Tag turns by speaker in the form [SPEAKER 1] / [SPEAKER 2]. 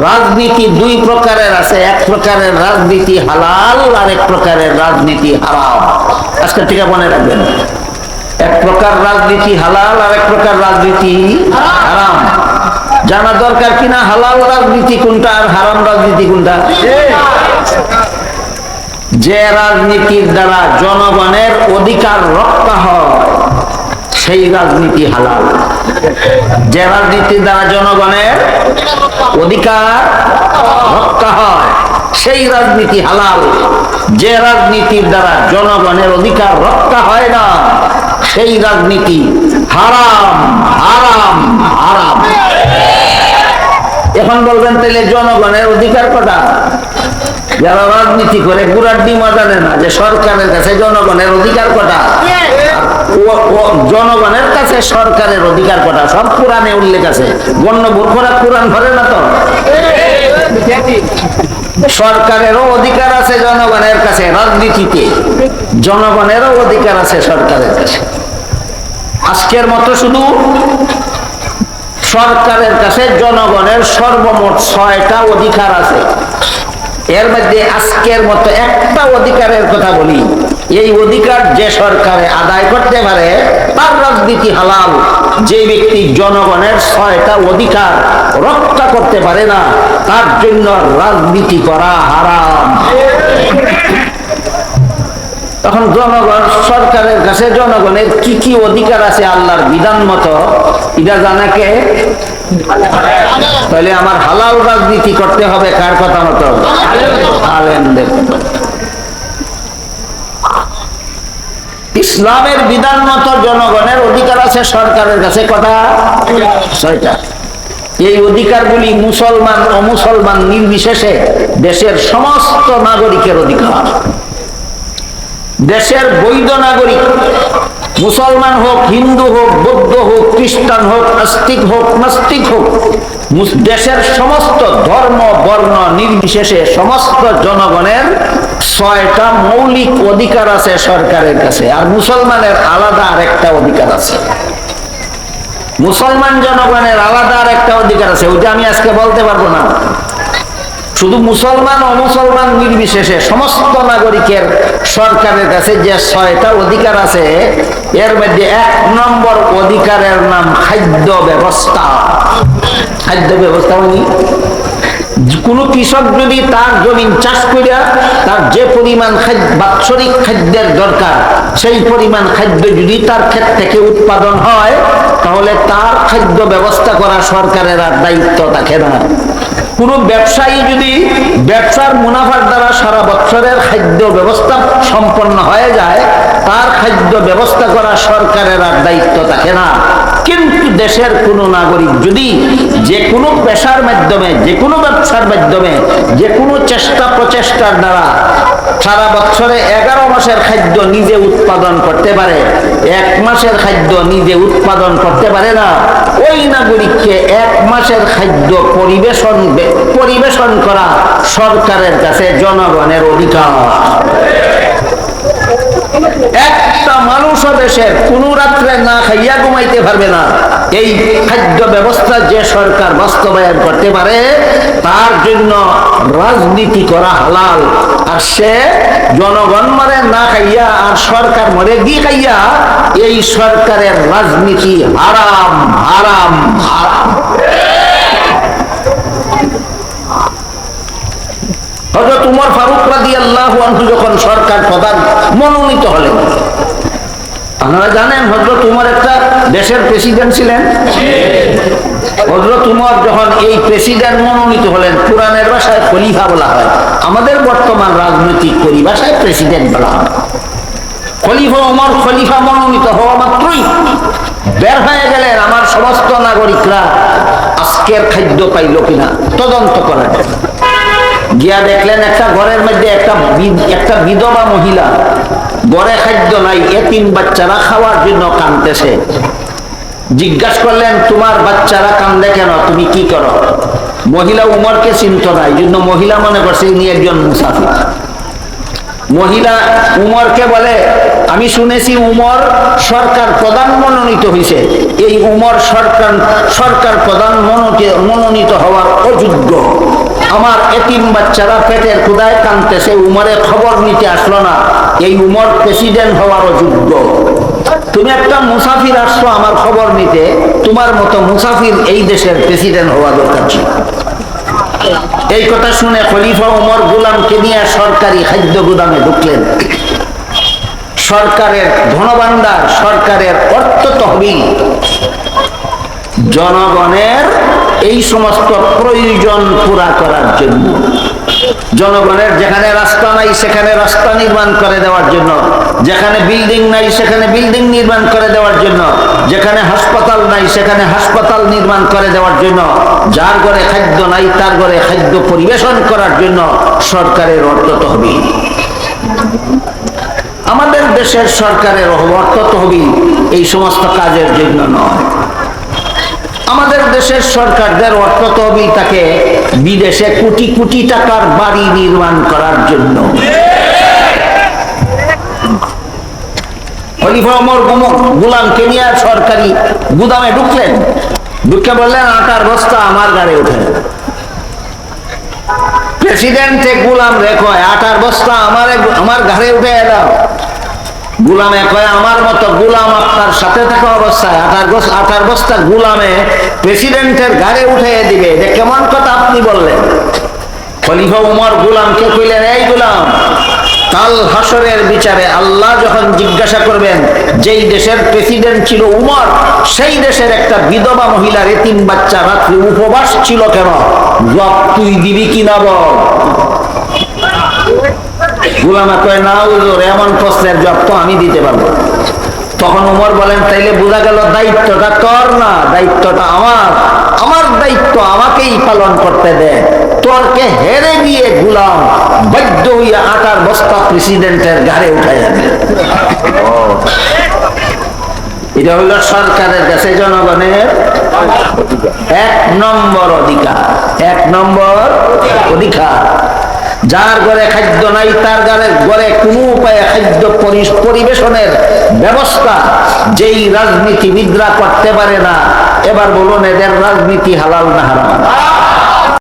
[SPEAKER 1] রাজনীতি দুই প্রকারের আছে, এক প্রকারের রাজনীতি হালাল আর এক প্রকারের রাজনীতি হারাম। আজকে ঠিক মনে রাখবেন, এক প্রকার রাজনীতি হালাল আর এক প্রকার রাজনীতি হারাম। জানা দরকার কিনা হালাল রাজনীতি কোনটা আর হারাম রাজনীতি কোনটা। যে রাজনীতির দ্বারা জনগণের অধিকার রক্ষা হয় সেই রাজনীতি হালাল। যে রাজনীতির দ্বারা জনগণের অধিকার রক্ষা হয় সেই রাজনীতি হালাল। যে রাজনীতির দ্বারা জনগণের অধিকার রক্ষা হয় না সেই রাজনীতি হারাম হারাম হারাম। এখন বলবেন তাহলে জনগণের অধিকার কটা? যারা রাজনীতি করে গুড়ার ডিমা জানে না যে সরকারের কাছে জনগণের অধিকার কটা, জনগণের কাছে সরকারের অধিকার কটা সব কোরআনে উল্লেখ আছে। গণ্য মূর্খরা কোরআন ধরে না তো। সরকারেরও অধিকার আছে জনগণের কাছে, রাজনীতিতে জনগণেরও অধিকার আছে সরকারের কাছে। আজকের মতো শুধু সরকারের কাছে জনগণের সর্বমোট 6টা অধিকার আছে। এর মধ্যে আজকের মতো একটা অধিকারের কথা বলি। এই অধিকার যে সরকারে আদায় করতে পারে তার রাজনীতি হালাল। যে ব্যক্তি জনগণের 6টা অধিকার রক্ষা করতে পারে না তার জন্য রাজনীতি করা হারাম। তখন জনগণ সরকারের কাছে জনগণের কি কি অধিকার আছে আল্লাহর বিধান মতো এটা জানাকে, তাহলে আমার হালাল রাজনীতি করতে হবে কার কথা মতো? আলেমদের। ইসলামের বিধান মতো জনগণের অধিকার আছে সরকারের কাছে কটা? 6টা। এই অধিকারগুলি মুসলমান অমুসলমান নির্বিশেষে দেশের সমস্ত নাগরিকের অধিকার। দেশের বৈধ নাগরিক মুসলমান হোক, হিন্দু হোক, বৌদ্ধ হোক, খ্রিস্টান হোক, আস্তিক হোক, নাস্তিক হোক, দেশের সমস্ত ধর্ম বর্ণ নির্বিশেষে সমস্ত জনগণের 6টা মৌলিক অধিকার আছে সরকারের কাছে। আর মুসলমানের আলাদা আরেকটা অধিকার আছে। মুসলমান জনগণের আলাদা আরেকটা অধিকার আছে, ওইটা আমি আজকে বলতে পারবো না। শুধু মুসলমান অমুসলমান নির্বিশেষে সমস্ত নাগরিকের সরকারের কাছে যে 6টা অধিকার আছে এর মধ্যে 1 নম্বর অধিকারের নাম খাদ্য ব্যবস্থা। খাদ্য ব্যবস্থা মানে কোন কৃষক যদি তার জমিন চাষ করে তার যে পরিমাণ বাৎসরিক খাদ্যের দরকার সেই পরিমাণ খাদ্য যদি তার ক্ষেত থেকে উৎপাদন হয় তাহলে তার খাদ্য ব্যবস্থা করা সরকারের আর দায়িত্ব থাকে না। কোন ব্যবসায়ী যদি ব্যবসার মুনাফার দ্বারা সারা বছরের খাদ্য ব্যবস্থা সম্পন্ন হয়ে যায় তার খাদ্য ব্যবস্থা করা সরকারের আর দায়িত্ব থাকে না। কিন্তু দেশের কোন নাগরিক যদি যে কোনো পেশার মাধ্যমে, যে কোনো ব্যবসার মাধ্যমে, যে কোনো চেষ্টা প্রচেষ্টার দ্বারা সারা বছরে 11 মাসের খাদ্য নিজে উৎপাদন করতে পারে, 1 মাসের খাদ্য নিজে উৎপাদন করতে পারে না, ওই নাগরিককে 1 মাসের খাদ্য পরিবেশন করা সরকারের কাছে জনগণের অধিকার। একটা মানুষও দেশের কোন রাত্রে না খাইয়া ঘুমাইতে পারবে না। এই খাদ্য ব্যবস্থা যে সরকার বাস্তবায়ন করতে পারে তার জন্য রাজনীতি করা হালাল। আর সে জনগণ মরে না খাইয়া আর সরকার মরে গিয়ে খাইয়া, এই সরকারের রাজনীতি হারাম হারাম হারাম। হযরত উমর ফারুক রাদিয়াল্লাহু আনহু যখন সরকার প্রধান মনোনীত হলেন, আপনারা জানেন হযরত উমর একটা দেশের প্রেসিডেন্ট ছিলেন। হযরত উমর যখন এই প্রেসিডেন্ট মনোনীত হলেন, কোরআনের ভাষায় খলিফা বলা হয়, আমাদের বর্তমান রাজনৈতিক পরিভাষায় প্রেসিডেন্ট বলা হয়। খলিফা উমর খলিফা মনোনীত হওয়া মাত্রই বের হয়ে গেলেন আমার সমস্ত নাগরিকরা আজকের খাদ্য পাইল কিনা তদন্ত করেন। গিয়া দেখলেন একটা ঘরের মধ্যে একটা বিধবা মহিলা, ঘরে খাদ্য নাই, এতিম বাচ্চারা খাওয়ার জন্য কাঁদতেছে। জিজ্ঞাসা করলেন তোমার বাচ্চারা কান্দে কেন, তুমি কি করো? মহিলা উমরকে চিনত না, এই জন্য মহিলা মনে করছে ইনি একজন মুসাফির। মহিলা উমরকে বলে, আমি শুনেছি উমর সরকার প্রধান মনোনীত হয়েছে, এই উমর সরকার প্রধান মনোনীত হওয়ার অযোগ্য। আমার এতিম বাচ্চারা পেটের ক্ষুধায় কাঁদতেছে, উমরের খবর নিতে আসলো না, এই উমর প্রেসিডেন্ট হওয়ার অযোগ্য। তুমি একটা মুসাফির আসছো আমার খবর নিতে, তোমার মতো মুসাফির এই দেশের প্রেসিডেন্ট হওয়া দরকার ছিল। এই কথা শুনে খলিফা ওমর গোলামকে নিয়ে সরকারি খাদ্য গুদামে ঢুকলেন। সরকারের ধনভাণ্ডার, সরকারের অর্থ তহবিল, জনগণের এই সমস্ত প্রয়োজন পুরা করার জন্য, জনগণের যেখানে রাস্তা নাই সেখানে রাস্তা নির্মাণ করে দেওয়ার জন্য, যেখানে বিল্ডিং নাই সেখানে বিল্ডিং নির্মাণ করে দেওয়ার জন্য, যেখানে হাসপাতাল নাই সেখানে হাসপাতাল নির্মাণ করে দেওয়ার জন্য, যার ঘরে খাদ্য নাই তার ঘরে খাদ্য পরিবেশন করার জন্য সরকারের অর্থ তহবিল। আমাদের দেশের সরকারের অর্থ তহবিল এই সমস্ত কাজের জন্য নয়। আমাদের দেশের সরকারদের অর্থ তহবিল থাকে বিদেশে কোটি কোটি টাকার বাড়ি নির্মাণ করার জন্য। খলিফা ওমর গোলামকে নিয়ে সরকারি গুদামে ঢুকলেন, ঢুকে বললেন, আটার বস্তা আমার গাড়ি উঠে। প্রেসিডেন্টে গোলাম রেখো, আটার বস্তা আমার ঘাড়ে উঠে এলাম। গোলামে কয়, আমার মতো গোলাম আপনার সাথে থাকা অবস্থায় আটার বস্তা গোলামে প্রেসিডেন্টের ঘাড়ে উঠে দিবে, যে কেমন কথা আপনি বললেন? খলিফা উমর গোলামকে কইলেন, এই গোলাম, কাল হাসরের বিচারে আল্লাহ যখন জিজ্ঞাসা করবেন যেই দেশের প্রেসিডেন্ট ছিল উমর, সেই দেশের একটা বিধবা মহিলার এতিম বাচ্চা রাত্রি উপবাস ছিল কেন, জবাব তুই দিবি কিনা বল। গোলামা কয়, না হুজুর, এমন প্রশ্নের জবাব তো আমি দিতে পারবো। তখন উমর বলেন, তাইলে বোঝা গেল দায়িত্বটা তোর না, দায়িত্বটা আমার। আমার দায়িত্ব আমাকেই পালন করতে দে। তোরকে হেরে গিয়ে গোলাম বাধ্য হইয়া আটার বস্তা প্রেসিডেন্টের ঘাড়ে উঠাই যাবে। এটা হইল সরকারের কাছে জনগণের এক নম্বর অধিকার, এক নম্বর অধিকার। যার ঘরে খাদ্য নাই তার ঘরে কোনো উপায়ে খাদ্য পরিবেশনের ব্যবস্থা যেই রাজনীতিবিদরা করতে পারে না, এবার বলুন এদের রাজনীতি হালাল না হারাম?